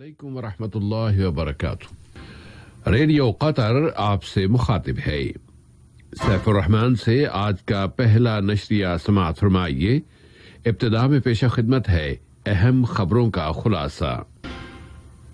علیکم ورحمۃ اللہ وبرکاتہ۔ ریڈیو قطر آپ سے مخاطب ہے۔ سیف الرحمان سے آج کا پہلا نشریہ سماعت فرمائیے۔ ابتدا میں پیش خدمت ہے اہم خبروں کا خلاصہ۔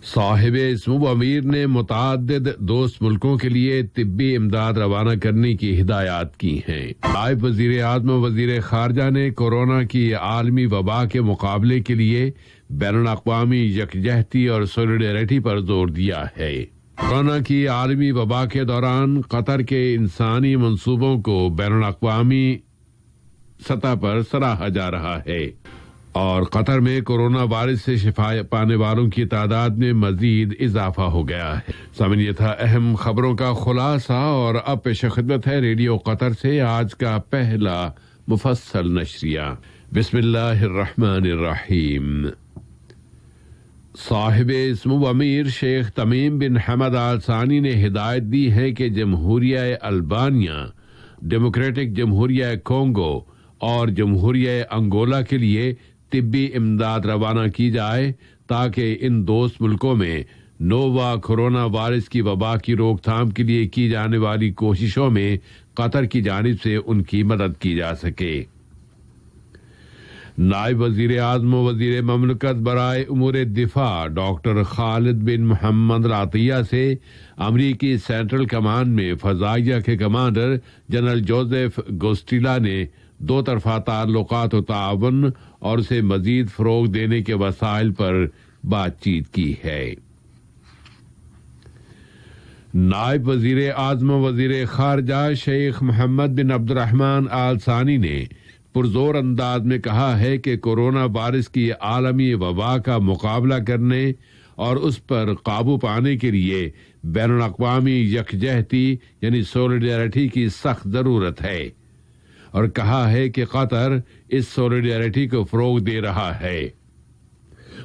صاحب سمو امیر نے متعدد دوست ملکوں کے لیے طبی امداد روانہ کرنے کی ہدایات کی ہیں۔ نائب وزیر اعظم و وزیر خارجہ نے کورونا کی عالمی وبا کے مقابلے کے لیے بین الاقوامی یکجہتی اور سولیڈیریٹی پر زور دیا ہے۔ کورونا کی عالمی وبا کے دوران قطر کے انسانی منصوبوں کو بین الاقوامی سطح پر سراہا جا رہا ہے اور قطر میں کورونا وائرس سے شفا پانے والوں کی تعداد میں مزید اضافہ ہو گیا ہے۔ سامعین، یہ تھا اہم خبروں کا خلاصہ اور اب پیش خدمت ہے ریڈیو قطر سے آج کا پہلا مفصل نشریہ۔ بسم اللہ الرحمن الرحیم۔ صاحب سمو امیر شیخ تمیم بن حمد آل ثانی نے ہدایت دی ہے کہ جمہوریہ البانیہ، ڈیموکریٹک جمہوریہ کونگو اور جمہوریہ انگولا کے لیے طبی امداد روانہ کی جائے تاکہ ان دوست ملکوں میں نووا کورونا وائرس کی وبا کی روک تھام کے لیے کی جانے والی کوششوں میں قطر کی جانب سے ان کی مدد کی جا سکے۔ نائب وزیر اعظم و وزیر مملکت برائے امور دفاع ڈاکٹر خالد بن محمد العطیہ سے امریکی سینٹرل کمانڈ میں فضائیہ کے کمانڈر جنرل جوزف گوسٹیلا نے دو طرفہ تعلقات و تعاون اور اسے مزید فروغ دینے کے وسائل پر بات چیت کی ہے۔ نائب وزیر اعظم و وزیر خارجہ شیخ محمد بن عبد الرحمن آل ثانی نے پرزور انداز میں کہا ہے کہ کورونا وائرس کی عالمی وبا کا مقابلہ کرنے اور اس پر قابو پانے کے لیے بین الاقوامی یکجہتی یعنی سولیڈیریٹی کی سخت ضرورت ہے، اور کہا ہے کہ قطر اس سولیڈیریٹی کو فروغ دے رہا ہے۔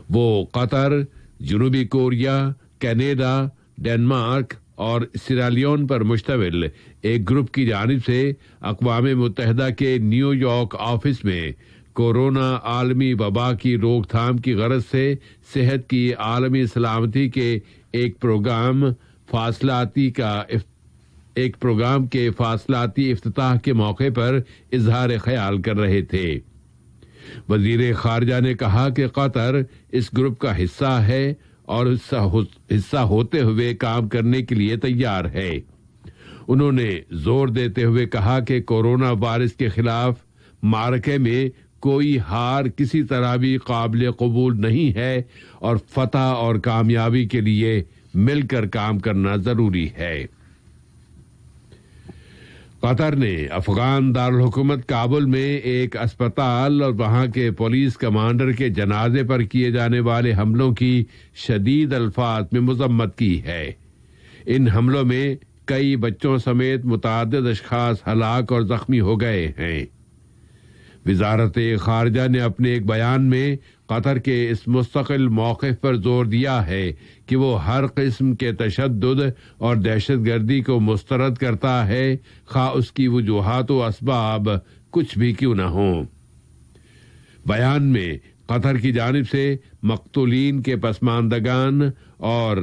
وہ قطر، جنوبی کوریا، کینیڈا، ڈنمارک اور سیرالیون پر مشتمل ایک گروپ کی جانب سے اقوام متحدہ کے نیو یارک آفس میں کورونا عالمی وبا کی روک تھام کی غرض سے صحت کی عالمی سلامتی کے ایک پروگرام کے فاصلاتی افتتاح کے موقع پر اظہار خیال کر رہے تھے۔ وزیر خارجہ نے کہا کہ قطر اس گروپ کا حصہ ہے اور حصہ ہوتے ہوئے کام کرنے کے لیے تیار ہے۔ انہوں نے زور دیتے ہوئے کہا کہ کورونا وائرس کے خلاف معرکے میں کوئی ہار کسی طرح بھی قابل قبول نہیں ہے اور فتح اور کامیابی کے لیے مل کر کام کرنا ضروری ہے۔ قطر نے افغان دارالحکومت کابل میں ایک اسپتال اور وہاں کے پولیس کمانڈر کے جنازے پر کیے جانے والے حملوں کی شدید الفاظ میں مذمت کی ہے۔ ان حملوں میں کئی بچوں سمیت متعدد اشخاص ہلاک اور زخمی ہو گئے ہیں۔ وزارت خارجہ نے اپنے ایک بیان میں قطر کے اس مستقل موقف پر زور دیا ہے کہ وہ ہر قسم کے تشدد اور دہشت گردی کو مسترد کرتا ہے، خواہ اس کی وجوہات و اسباب کچھ بھی کیوں نہ ہوں۔ بیان میں قطر کی جانب سے مقتولین کے پسماندگان اور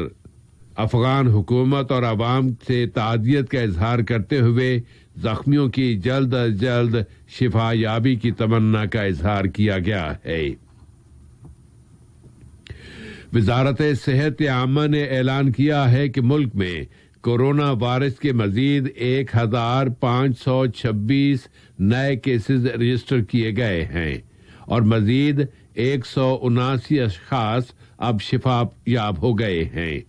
افغان حکومت اور عوام سے تعزیت کا اظہار کرتے ہوئے زخمیوں کی جلد از جلد شفا یابی کی تمنا کا اظہار کیا گیا ہے۔ وزارت صحت عامہ نے اعلان کیا ہے کہ ملک میں کورونا وائرس کے مزید 1526 نئے کیسز رجسٹر کیے گئے ہیں اور مزید 179 اشخاص اب شفا یاب ہو گئے ہیں۔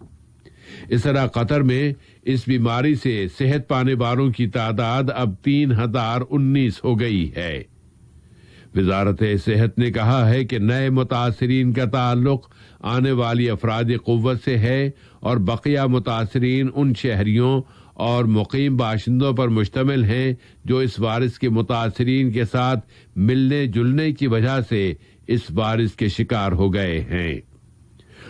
اس طرح قطر میں اس بیماری سے صحت پانے والوں کی تعداد اب 3019 ہو گئی ہے۔ وزارت صحت نے کہا ہے کہ نئے متاثرین کا تعلق آنے والی افراد قوت سے ہے اور بقیہ متاثرین ان شہریوں اور مقیم باشندوں پر مشتمل ہیں جو اس وائرس کے متاثرین کے ساتھ ملنے جلنے کی وجہ سے اس وائرس کے شکار ہو گئے ہیں،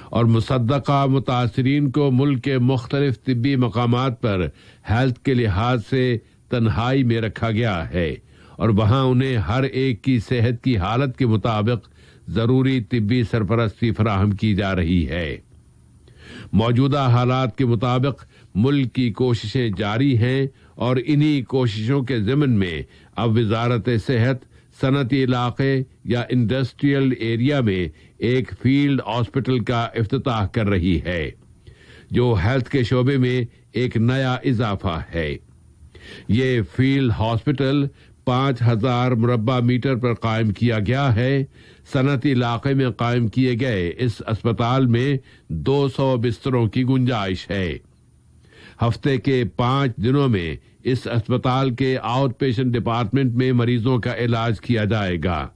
اور مصدقہ متاثرین کو ملک کے مختلف طبی مقامات پر ہیلتھ کے لحاظ سے تنہائی میں رکھا گیا ہے اور وہاں انہیں ہر ایک کی صحت کی حالت کے مطابق ضروری طبی سرپرستی فراہم کی جا رہی ہے۔ موجودہ حالات کے مطابق ملک کی کوششیں جاری ہیں اور انہی کوششوں کے ضمن میں اب وزارت صحت صنعتی علاقے یا انڈسٹریل ایریا میں ایک فیلڈ ہاسپٹل کا افتتاح کر رہی ہے، جو ہیلتھ کے شعبے میں ایک نیا اضافہ ہے۔ یہ فیلڈ ہاسپٹل 5000 مربع میٹر پر قائم کیا گیا ہے۔ صنعتی علاقے میں قائم کیے گئے اس اسپتال میں 200 بستروں کی گنجائش ہے۔ ہفتے کے 5 دنوں میں اس اسپتال کے آؤٹ پیشنٹ ڈپارٹمنٹ میں مریضوں کا علاج کیا جائے گا۔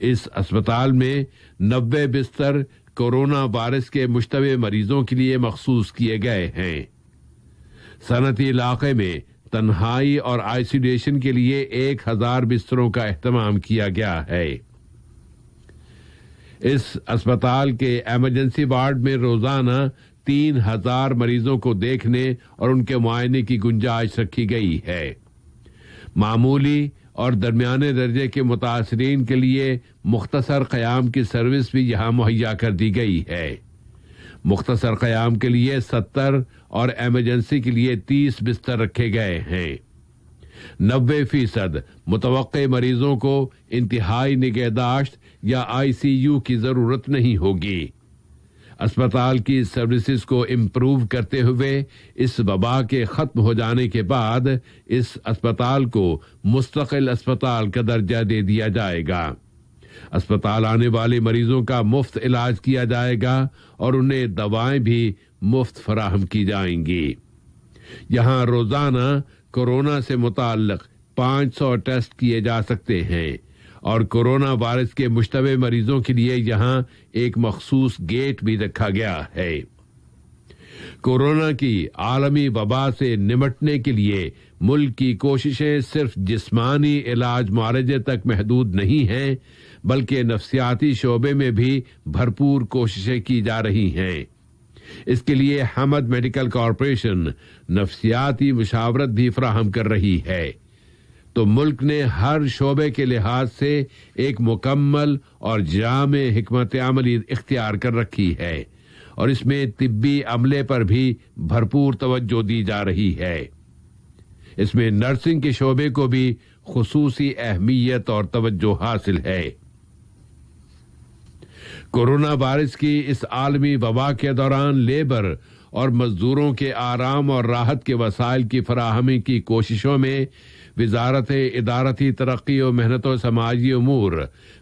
اس اسپتال میں 90 بستر کورونا وائرس کے مشتبہ مریضوں کے لیے مخصوص کیے گئے ہیں۔ صنعتی علاقے میں تنہائی اور آئسولیشن کے لیے 1000 بستروں کا اہتمام کیا گیا ہے۔ اس اسپتال کے ایمرجنسی وارڈ میں روزانہ 3000 مریضوں کو دیکھنے اور ان کے معائنے کی گنجائش رکھی گئی ہے۔ معمولی اور درمیانے درجے کے متاثرین کے لیے مختصر قیام کی سروس بھی یہاں مہیا کر دی گئی ہے۔ مختصر قیام کے لیے 70 اور ایمرجنسی کے لیے 30 بستر رکھے گئے ہیں۔ 90% متوقع مریضوں کو انتہائی نگہداشت یا ICU کی ضرورت نہیں ہوگی۔ اسپتال کی سروسز کو امپروو کرتے ہوئے اس وبا کے ختم ہو جانے کے بعد اس اسپتال کو مستقل اسپتال کا درجہ دے دیا جائے گا۔ اسپتال آنے والے مریضوں کا مفت علاج کیا جائے گا اور انہیں دوائیں بھی مفت فراہم کی جائیں گی۔ یہاں روزانہ کورونا سے متعلق 500 ٹیسٹ کیے جا سکتے ہیں اور کورونا وائرس کے مشتبہ مریضوں کے لیے یہاں ایک مخصوص گیٹ بھی رکھا گیا ہے۔ کورونا کی عالمی وبا سے نمٹنے کے لیے ملک کی کوششیں صرف جسمانی علاج معالجے تک محدود نہیں ہیں، بلکہ نفسیاتی شعبے میں بھی بھرپور کوششیں کی جا رہی ہیں۔ اس کے لیے حمد میڈیکل کارپوریشن نفسیاتی مشاورت بھی فراہم کر رہی ہے۔ تو ملک نے ہر شعبے کے لحاظ سے ایک مکمل اور جامع حکمت عملی اختیار کر رکھی ہے اور اس میں طبی عملے پر بھی بھرپور توجہ دی جا رہی ہے۔ اس میں نرسنگ کے شعبے کو بھی خصوصی اہمیت اور توجہ حاصل ہے۔ کورونا وائرس کی اس عالمی وبا کے دوران لیبر اور مزدوروں کے آرام اور راحت کے وسائل کی فراہمی کی کوششوں میں وزارت ادارتی ترقی و محنت و سماجی امور،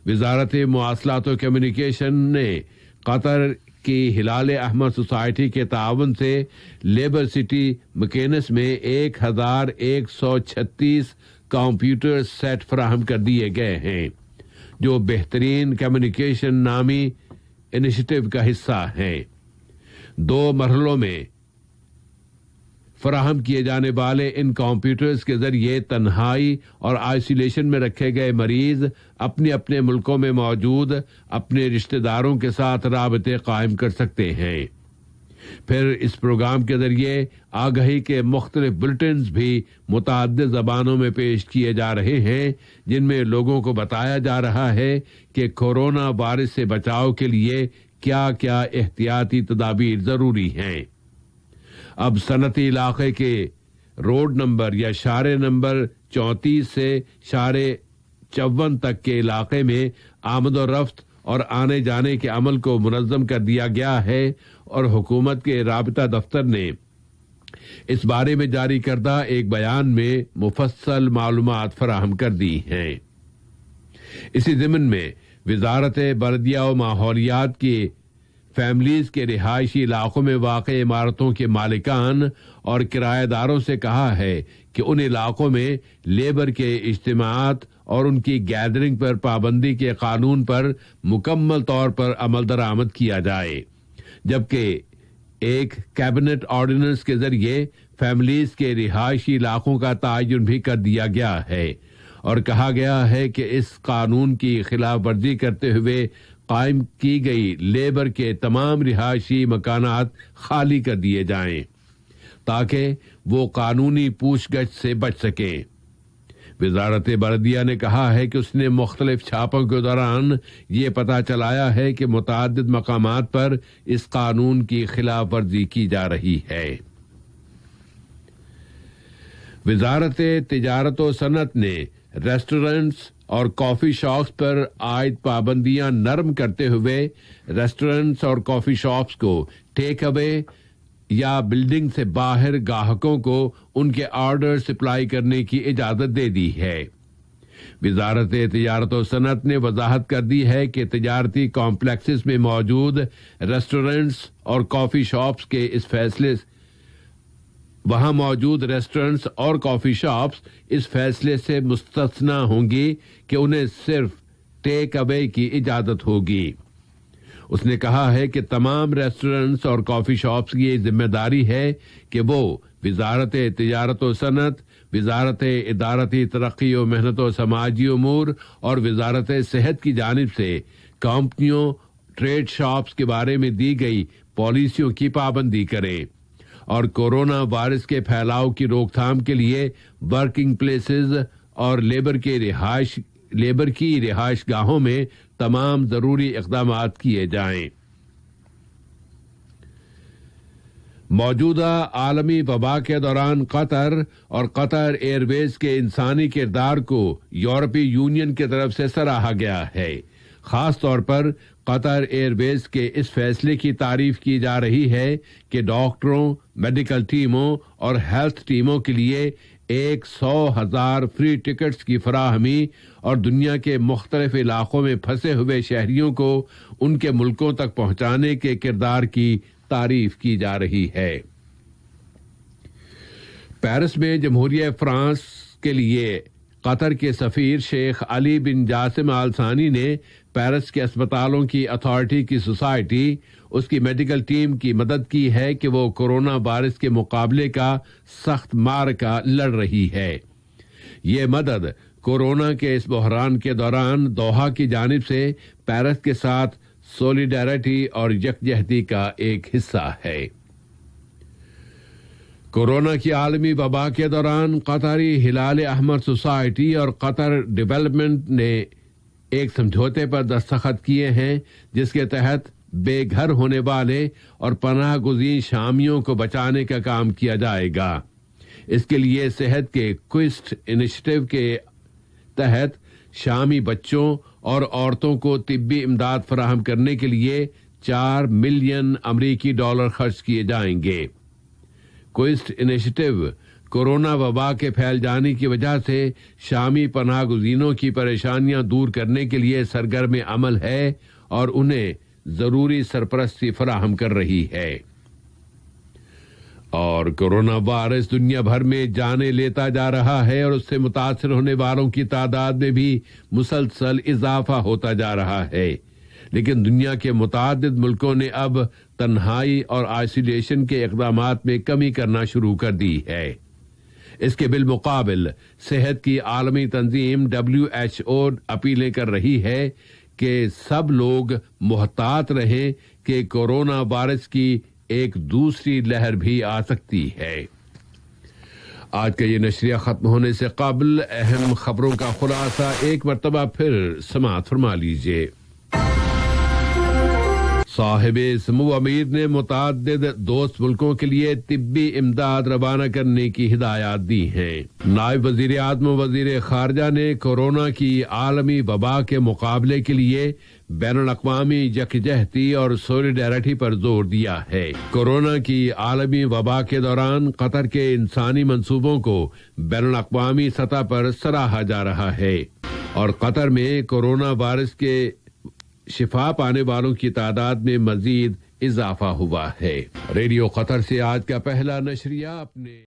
وزارت مواصلات و کمیونیکیشن نے قطر کی ہلال احمر سوسائٹی کے تعاون سے لیبر سٹی مکینس میں 1136 کمپیوٹر سیٹ فراہم کر دیے گئے ہیں، جو بہترین کمیونیکیشن نامی انیشیٹو کا حصہ ہیں۔ 2 مرحلوں میں فراہم کیے جانے والے ان کمپیوٹرز کے ذریعے تنہائی اور آئسولیشن میں رکھے گئے مریض اپنے اپنے ملکوں میں موجود اپنے رشتہ داروں کے ساتھ رابطے قائم کر سکتے ہیں۔ پھر اس پروگرام کے ذریعے آگہی کے مختلف بلٹنز بھی متعدد زبانوں میں پیش کیے جا رہے ہیں، جن میں لوگوں کو بتایا جا رہا ہے کہ کورونا وائرس سے بچاؤ کے لیے کیا کیا احتیاطی تدابیر ضروری ہیں۔ اب صنعتی علاقے کے روڈ نمبر یا شارع نمبر 34 سے شارع 54 تک کے علاقے میں آمد و رفت اور آنے جانے کے عمل کو منظم کر دیا گیا ہے اور حکومت کے رابطہ دفتر نے اس بارے میں جاری کردہ ایک بیان میں مفصل معلومات فراہم کر دی ہیں۔ اسی ضمن میں وزارت بلدیہ و ماحولیات کی فیملیز کے رہائشی علاقوں میں واقع عمارتوں کے مالکان اور کرایہ داروں سے کہا ہے کہ ان علاقوں میں لیبر کے اجتماعات اور ان کی گیدرنگ پر پابندی کے قانون پر مکمل طور پر عمل درآمد کیا جائے، جبکہ ایک کیبنٹ آرڈیننس کے ذریعے فیملیز کے رہائشی علاقوں کا تعین بھی کر دیا گیا ہے اور کہا گیا ہے کہ اس قانون کی خلاف ورزی کرتے ہوئے قائم کی گئی لیبر کے تمام رہائشی مکانات خالی کر دیے جائیں تاکہ وہ قانونی پوچھ گچھ سے بچ سکیں۔ وزارت بلدیہ نے کہا ہے کہ اس نے مختلف چھاپوں کے دوران یہ پتہ چلایا ہے کہ متعدد مقامات پر اس قانون کی خلاف ورزی کی جا رہی ہے۔ وزارت تجارت و صنعت نے ریسٹورنٹس اور کافی شاپس پر عائد پابندیاں نرم کرتے ہوئے ریسٹورنٹس اور کافی شاپس کو ٹیک اوے یا بلڈنگ سے باہر گاہکوں کو ان کے آرڈر سپلائی کرنے کی اجازت دے دی ہے۔ وزارت تجارت و صنعت نے وضاحت کر دی ہے کہ تجارتی کمپلیکسز میں موجود ریسٹورنٹس اور کافی شاپس کے اس فیصلے وہاں موجود ریسٹورنٹس اور کافی شاپس اس فیصلے سے مستثنا ہوں گی کہ انہیں صرف ٹیک اوے کی اجازت ہوگی۔ اس نے کہا ہے کہ تمام ریسٹورنٹس اور کافی شاپس کی یہ ذمہ داری ہے کہ وہ وزارت تجارت و صنعت، وزارت ادارتی ترقی و محنت و سماجی امور اور وزارت صحت کی جانب سے کمپنیوں ٹریڈ شاپس کے بارے میں دی گئی پالیسیوں کی پابندی کریں اور کورونا وائرس کے پھیلاؤ کی روک تھام کے لیے ورکنگ پلیسز اور لیبر کی رہائش گاہوں میں تمام ضروری اقدامات کیے جائیں۔ موجودہ عالمی وبا کے دوران قطر اور قطر ایئر ویز کے انسانی کردار کو یورپی یونین کی طرف سے سراہا گیا ہے۔ خاص طور پر قطر ایئر ویز کے اس فیصلے کی تعریف کی جا رہی ہے کہ ڈاکٹروں، میڈیکل ٹیموں اور ہیلتھ ٹیموں کے لیے 100,000 فری ٹکٹس کی فراہمی اور دنیا کے مختلف علاقوں میں پھنسے ہوئے شہریوں کو ان کے ملکوں تک پہنچانے کے کردار کی تعریف کی جا رہی ہے۔ پیرس میں جمہوریہ فرانس کے لیے قطر کے سفیر شیخ علی بن جاسم آل ثانی نے پیرس کے اسپتالوں کی اتھارٹی کی سوسائٹی اس کی میڈیکل ٹیم کی مدد کی ہے کہ وہ کورونا وائرس کے مقابلے کا سخت معرکہ لڑ رہی ہے۔ یہ مدد کورونا کے اس بحران کے دوران دوحہ کی جانب سے پیرس کے ساتھ سولیڈیرٹی اور یکجہتی کا ایک حصہ ہے۔ کورونا کی عالمی وبا کے دوران قطری ہلال احمر سوسائٹی اور قطر ڈیولپمنٹ نے ایک سمجھوتے پر دستخط کیے ہیں جس کے تحت بے گھر ہونے والے اور پناہ گزین شامیوں کو بچانے کا کام کیا جائے گا۔ اس کے لیے صحت کے کوئسٹ انیشیٹو کے تحت شامی بچوں اور عورتوں کو طبی امداد فراہم کرنے کے لیے $4 ملین امریکی خرچ کیے جائیں گے۔ کوئسٹ انیشیٹو کورونا وبا کے پھیل جانے کی وجہ سے شامی پناہ گزینوں کی پریشانیاں دور کرنے کے لیے سرگرم عمل ہے اور انہیں ضروری سرپرستی فراہم کر رہی ہے۔ اور کورونا وائرس دنیا بھر میں جانیں لیتا جا رہا ہے اور اس سے متاثر ہونے والوں کی تعداد میں بھی مسلسل اضافہ ہوتا جا رہا ہے، لیکن دنیا کے متعدد ملکوں نے اب تنہائی اور آئسولیشن کے اقدامات میں کمی کرنا شروع کر دی ہے۔ اس کے بالمقابل صحت کی عالمی تنظیم WHO اپیلیں کر رہی ہے کہ سب لوگ محتاط رہیں کہ کورونا وائرس کی ایک دوسری لہر بھی آ سکتی ہے۔ آج کا یہ نشریہ ختم ہونے سے قبل اہم خبروں کا خلاصہ ایک مرتبہ پھر سماعت فرما لیجیے۔ صاحب سمو امیر نے متعدد دوست ملکوں کے لیے طبی امداد روانہ کرنے کی ہدایات دی ہیں۔ نائب وزیر اعظم و وزیر خارجہ نے کورونا کی عالمی وبا کے مقابلے کے لیے بین الاقوامی یکجہتی اور سولیڈیرٹی پر زور دیا ہے۔ کورونا کی عالمی وبا کے دوران قطر کے انسانی منصوبوں کو بین الاقوامی سطح پر سراہا جا رہا ہے اور قطر میں کورونا وائرس کے شفا پانے والوں کی تعداد میں مزید اضافہ ہوا ہے۔ ریڈیو قطر سے آج کا پہلا نشریہ اپنے